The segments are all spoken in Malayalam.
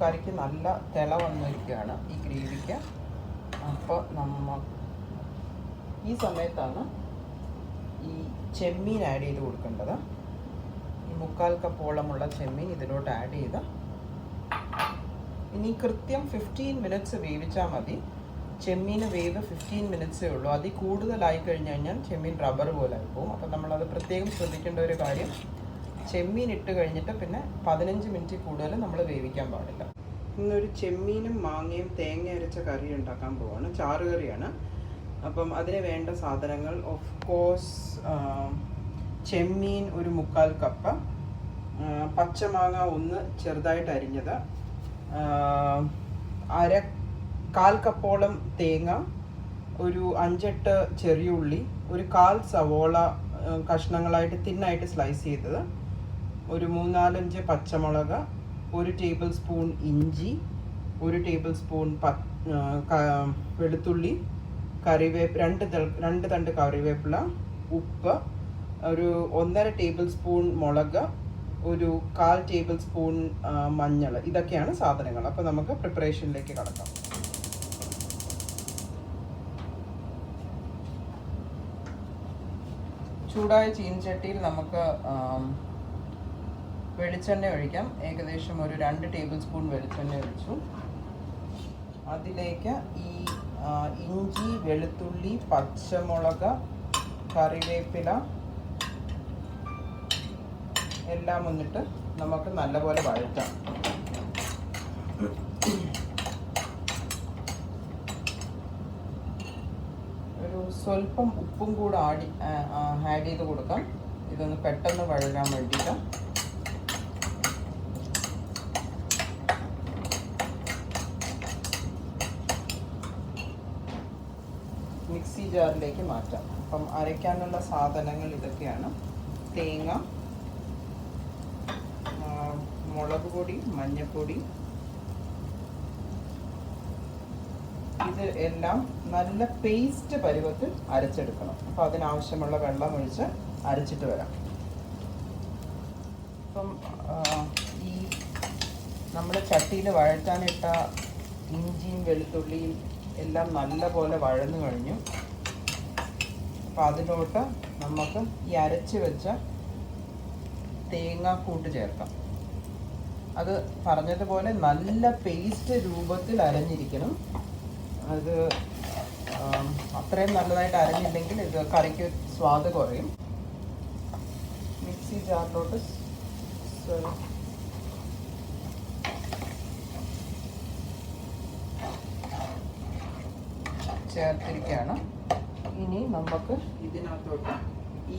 കറിക്ക് നല്ല തിള വന്നിരിക്കുകയാണ് ഈ ഗ്രേവിക്ക്. അപ്പോൾ ഈ സമയത്താണ് ഈ ചെമ്മീൻ ആഡ് ചെയ്ത് കൊടുക്കേണ്ടത്. ഈ 1/4 കപ്പോളമുള്ള ചെമ്മീൻ ഇതിലോട്ട് ആഡ് ചെയ്ത് ഇനി കൃത്യം 15 മിനിറ്റ്സ് വേവിച്ചാൽ മതി. ചെമ്മീൻ വേവ് 15 മിനിറ്റ്സേ ഉള്ളൂ. അതിൽ കൂടുതലായി കഴിഞ്ഞ് കഴിഞ്ഞാൽ ചെമ്മീൻ റബ്ബർ പോലെ ആയിപ്പോവും. അപ്പം നമ്മളത് പ്രത്യേകം ശ്രദ്ധിക്കേണ്ട ഒരു കാര്യം, ചെമ്മീൻ ഇട്ട് കഴിഞ്ഞിട്ട് പിന്നെ 15 മിനിറ്റ് കൂടുതൽ നമ്മൾ വേവിക്കാൻ പാടില്ല. ഇന്നൊരു ചെമ്മീനും മാങ്ങയും തേങ്ങ അരച്ച കറി ഉണ്ടാക്കാൻ പോവാണ്. ചാറുകറിയാണ്. അപ്പം അതിന് വേണ്ട സാധനങ്ങൾ ഓഫ് കോഴ്സ് ചെമ്മീൻ ഒരു 1/4 കപ്പ്, പച്ചമാങ്ങ 1 ചെറുതായിട്ട് അരിഞ്ഞത്, 1/4 കപ്പോളം തേങ്ങ, ഒരു 5-8 ചെറിയ ഉള്ളി, ഒരു 1/4 സവോള കഷ്ണങ്ങളായിട്ട് തിന്നായിട്ട് സ്ലൈസ് ചെയ്തത്, ഒരു 3-4 പച്ചമുളക്, 1 ടേബിൾ സ്പൂൺ ഇഞ്ചി, 1 ടേബിൾ സ്പൂൺ വെളുത്തുള്ളി, കറിവേപ്പ് 2 തണ്ട് കറിവേപ്പില, ഉപ്പ്, ഒരു 1.5 ടേബിൾ സ്പൂൺ മുളക്, ഒരു 1/4 ടേബിൾ സ്പൂൺ മഞ്ഞൾ. ഇതൊക്കെയാണ് സാധനങ്ങൾ. അപ്പോൾ നമുക്ക് പ്രിപ്പറേഷനിലേക്ക് കടക്കാം. ചൂടായ ചീനച്ചട്ടിയിൽ നമുക്ക് വെളിച്ചെണ്ണ ഒഴിക്കാം. ഏകദേശം ഒരു 2 ടേബിൾ സ്പൂൺ വെളിച്ചെണ്ണ ഒഴിച്ചു. അതിലേക്ക് ഈ ഇഞ്ചി, വെളുത്തുള്ളി, പച്ചമുളക്, കറിവേപ്പില എല്ലാം വന്നിട്ട് നമുക്ക് നല്ലപോലെ വഴറ്റാം. ഒരു സ്വല്പം ഉപ്പും കൂടെ ആഡ് ചെയ്ത് കൊടുക്കാം. ഇതൊന്ന് പെട്ടെന്ന് വഴരാൻ വേണ്ടിയിട്ട്. മിക്സി ജാറിലേക്ക് മാറ്റാം. അപ്പം അരയ്ക്കാനുള്ള സാധനങ്ങൾ ഇതൊക്കെയാണ്: തേങ്ങ, മുളക് പൊടി, മഞ്ഞൾപ്പൊടി. ഇത് എല്ലാം നല്ല പേസ്റ്റ് പരുവത്തിൽ അരച്ചെടുക്കണം. അപ്പോൾ അതിനാവശ്യമുള്ള വെള്ളം ഒഴിച്ച് അരച്ചിട്ട് വരാം. അപ്പം ഈ നമ്മൾ ചട്ടിയിൽ വഴറ്റാനിട്ട ഇഞ്ചിയും വെളുത്തുള്ളിയും എല്ലാം നല്ലപോലെ വഴന്നു കഴിഞ്ഞു. അപ്പോൾ അതിലോട്ട് നമുക്ക് ഈ അരച്ച് വെച്ച തേങ്ങാക്കൂട്ട് ചേർക്കാം. അത് പറഞ്ഞതുപോലെ നല്ല പേസ്റ്റ് രൂപത്തിൽ അരഞ്ഞിരിക്കണം. അത് അത്രയും നല്ലതായിട്ട് അരഞ്ഞില്ലെങ്കിൽ ഇത് കറിക്ക് സ്വാദ് കുറയും. മിക്സി ജാറിലോട്ട് ചേർത്തിരിക്കുകയാണ്. ഇനി നമുക്ക് ഇതിനകത്തോട്ട് ഈ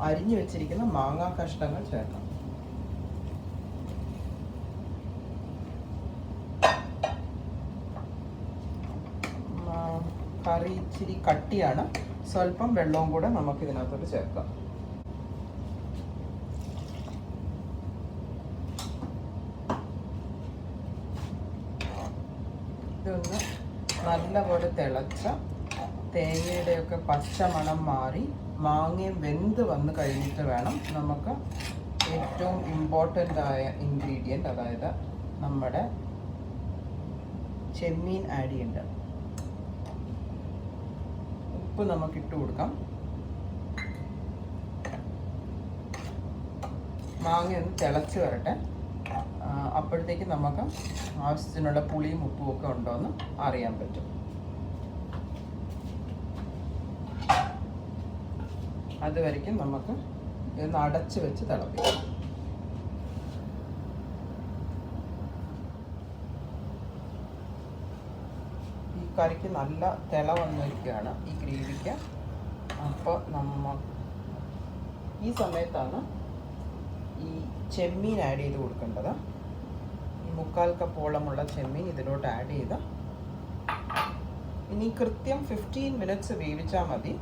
അരിഞ്ഞു വെച്ചിരിക്കുന്ന മാങ്ങാ കഷ്ണങ്ങൾ ചേർക്കാം. കറി ഇച്ചിരി കട്ടിയാണ്. സ്വല്പം വെള്ളവും കൂടെ നമുക്ക് ഇതിനകത്തോട്ട് ചേർക്കാം. ഇതൊന്ന് നല്ലപോലെ തിളച്ച തേങ്ങയുടെയൊക്കെ പച്ചമണം മാറി മാങ്ങയും വെന്ത് വന്ന് കഴിഞ്ഞിട്ട് വേണം നമുക്ക് ഏറ്റവും ഇമ്പോർട്ടൻ്റ് ആയ ഇൻഗ്രീഡിയൻറ്റ്, അതായത് നമ്മുടെ ചെമ്മീൻ ആഡ് ചെയ്യേണ്ടത്. ഉപ്പ് നമുക്ക് ഇട്ട് കൊടുക്കാം. മാങ്ങ ഒന്ന് തിളച്ച് വരട്ടെ. അപ്പോഴത്തേക്ക് നമുക്ക് ആവശ്യത്തിനുള്ള പുളിയും ഉപ്പും ഒക്കെ ഉണ്ടോ എന്ന് അറിയാൻ പറ്റും. അതുവരയ്ക്കും നമുക്ക് ഇതൊന്ന് അടച്ച് വെച്ച് തിളപ്പിക്കാം. ഈ കറിക്ക് നല്ല തിള വന്നിരിക്കുകയാണ് ഈ ഗ്രേവിക്ക്. അപ്പോൾ ഈ സമയത്താണ് ഈ ചെമ്മീൻ ആഡ് ചെയ്ത് കൊടുക്കേണ്ടത്. ഈ 1/4 കപ്പോളമുള്ള ചെമ്മീൻ ഇതിലോട്ട് ആഡ് ചെയ്ത് ഇനി കൃത്യം 15 മിനിറ്റ്സ് വേവിച്ചാൽ മതി.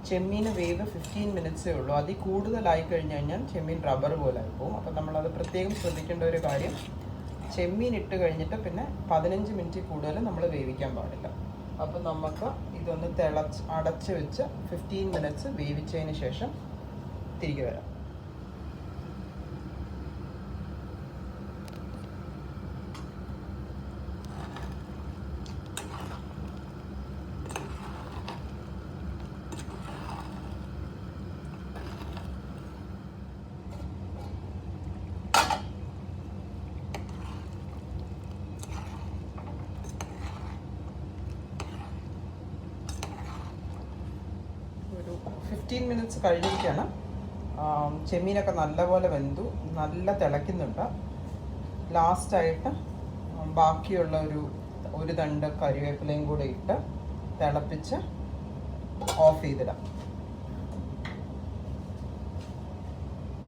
ചെമ്മീൻ വേവ് 15 മിനിറ്റ്സേ ഉള്ളൂ. അതിൽ കൂടുതലായി കഴിഞ്ഞ് കഴിഞ്ഞാൽ ചെമ്മീൻ റബ്ബർ പോലെ ആയിപ്പോവും. അപ്പം നമ്മളത് പ്രത്യേകം ശ്രദ്ധിക്കേണ്ട ഒരു കാര്യം, ചെമ്മീൻ ഇട്ട് കഴിഞ്ഞിട്ട് പിന്നെ 15 മിനിറ്റ് കൂടുതൽ നമ്മൾ വേവിക്കാൻ പാടില്ല. അപ്പം നമുക്ക് ഇതൊന്ന് അടച്ച് വെച്ച് 15 മിനിറ്റ്സ് വേവിച്ചതിന് ശേഷം തിരികെ വരാം. 15 മിനിറ്റ്സ് കഴിഞ്ഞിരിക്കുകയാണ്. ചെമ്മീനൊക്കെ നല്ലപോലെ വെന്തു, നല്ല തിളയ്ക്കുന്നുണ്ട്. ലാസ്റ്റായിട്ട് ബാക്കിയുള്ള ഒരു തണ്ട് കറിവേപ്പിലയും കൂടെ ഇട്ട് തിളപ്പിച്ച് ഓഫ് ചെയ്തിടാം.